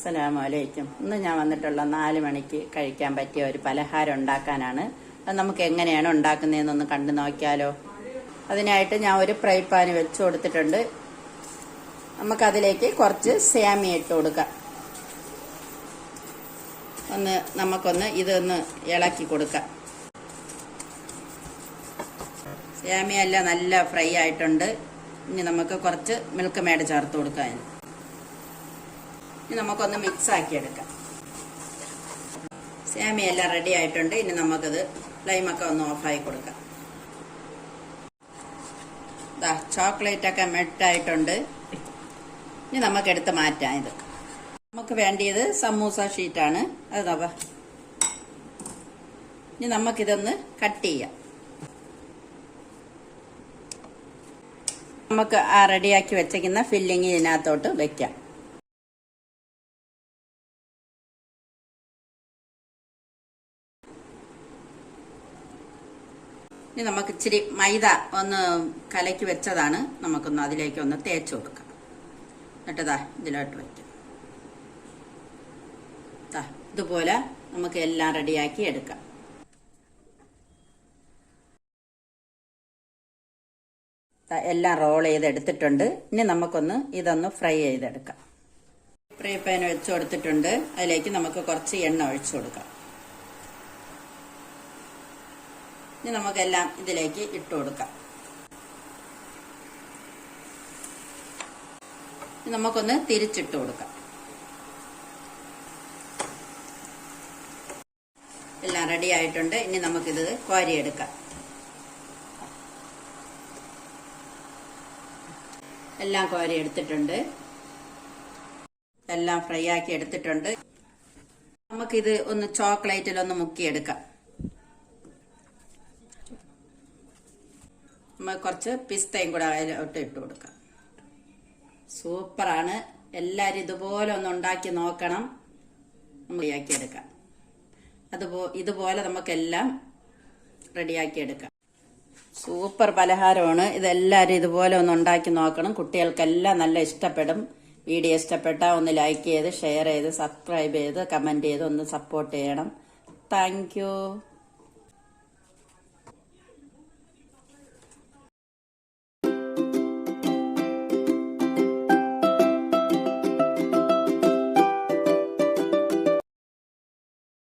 അസ്സലാമു അലൈക്കും. ഇന്ന് ഞാൻ വന്നിട്ടുള്ള 4 മണിക്ക് കഴിക്കാൻ പറ്റിയ ഒരു പലഹാരം ഉണ്ടാക്കാനാണ്. അത് നമുക്ക് എങ്ങനെയാണ് ഉണ്ടാക്കുന്നതെന്നൊന്ന് കണ്ടു നോക്കിയാലോ. അതിനായിട്ട് ഞാൻ ഒരു ഫ്രൈ പാൻ വെച്ച് കൊടുത്തിട്ടുണ്ട്. നമുക്കതിലേക്ക് കുറച്ച് സേമിയ ഇട്ട് കൊടുക്കാം. നമുക്കൊന്ന് ഇതൊന്ന് ഇളക്കി കൊടുക്കാം. സേമിയ എല്ലാം നല്ല ഫ്രൈ ആയിട്ടുണ്ട്. ഇനി നമുക്ക് കുറച്ച് മിൽക്ക് മേഡ് ചേർത്ത് കൊടുക്കാം. ഇനി നമുക്കൊന്ന് മിക്സ് ആക്കി എടുക്കാം. സേമിയ എല്ലാം റെഡി ആയിട്ടുണ്ട്. ഇനി നമുക്കത് ഫ്ലെയിമൊക്കെ ഒന്ന് ഓഫായി കൊടുക്കാം. ചോക്ലേറ്റ് ഒക്കെ മെൽറ്റ് ആയിട്ടുണ്ട്. ഇനി നമുക്കെടുത്ത് മാറ്റാം. ഇത് നമുക്ക് വേണ്ടിയത് സമൂസ ഷീറ്റാണ്. അത് നോക്കാം. ഇനി നമുക്കിതൊന്ന് കട്ട് ചെയ്യാം. നമുക്ക് ആ റെഡിയാക്കി വെച്ചിരിക്കുന്ന ഫില്ലിങ് ഇതിനകത്തോട്ട് വെക്കാം. ഇനി നമുക്ക് ഇച്ചിരി മൈദ ഒന്ന് കലക്കി വെച്ചതാണ്. നമുക്കൊന്ന് അതിലേക്ക് ഒന്ന് തേച്ച് കൊടുക്കാം. എന്നിട്ടതാ ഇതിലോട്ട് വയ്ക്കാം. ഇതുപോലെ നമുക്ക് എല്ലാം റെഡിയാക്കി എടുക്കാം. എല്ലാം റോൾ ചെയ്തെടുത്തിട്ടുണ്ട്. ഇനി നമുക്കൊന്ന് ഇതൊന്ന് ഫ്രൈ ചെയ്തെടുക്കാം. ഫ്രൈ പാൻ വെച്ച് കൊടുത്തിട്ടുണ്ട്. അതിലേക്ക് നമുക്ക് കുറച്ച് എണ്ണ ഒഴിച്ചു കൊടുക്കാം. ഇനി നമുക്കെല്ലാം ഇതിലേക്ക് ഇട്ട് കൊടുക്കാം. നമുക്കൊന്ന് തിരിച്ചിട്ട് കൊടുക്കാം. എല്ലാം റെഡി ആയിട്ടുണ്ട്. ഇനി നമുക്കിത് കോരിയെടുക്കാം. എല്ലാം കോരി എടുത്തിട്ടുണ്ട്. എല്ലാം ഫ്രൈ ആക്കി എടുത്തിട്ടുണ്ട്. നമുക്കിത് ഒന്ന് ചോക്ലേറ്റിലൊന്ന് മുക്കിയെടുക്കാം. നമുക്ക് കുറച്ച് പിസ്തയും കൂടെ അതിലോട്ട് ഇട്ട് കൊടുക്കാം. സൂപ്പറാണ്. എല്ലാവരും ഇതുപോലെ ഒന്ന് ഉണ്ടാക്കി നോക്കണം. റെഡിയാക്കി എടുക്കാം. ഇതുപോലെ നമുക്കെല്ലാം റെഡിയാക്കി എടുക്കാം. സൂപ്പർ പലഹാരമാണ്. ഇതെല്ലാവരും ഇതുപോലെ ഒന്ന് ഉണ്ടാക്കി നോക്കണം. കുട്ടികൾക്കെല്ലാം നല്ല ഇഷ്ടപ്പെടും. വീഡിയോ ഇഷ്ടപ്പെട്ടാൽ ഒന്ന് ലൈക്ക് ചെയ്ത് ഷെയർ ചെയ്ത് സബ്സ്ക്രൈബ് ചെയ്ത് കമന്റ് ചെയ്ത് ഒന്ന് സപ്പോർട്ട് ചെയ്യണം. Thank you.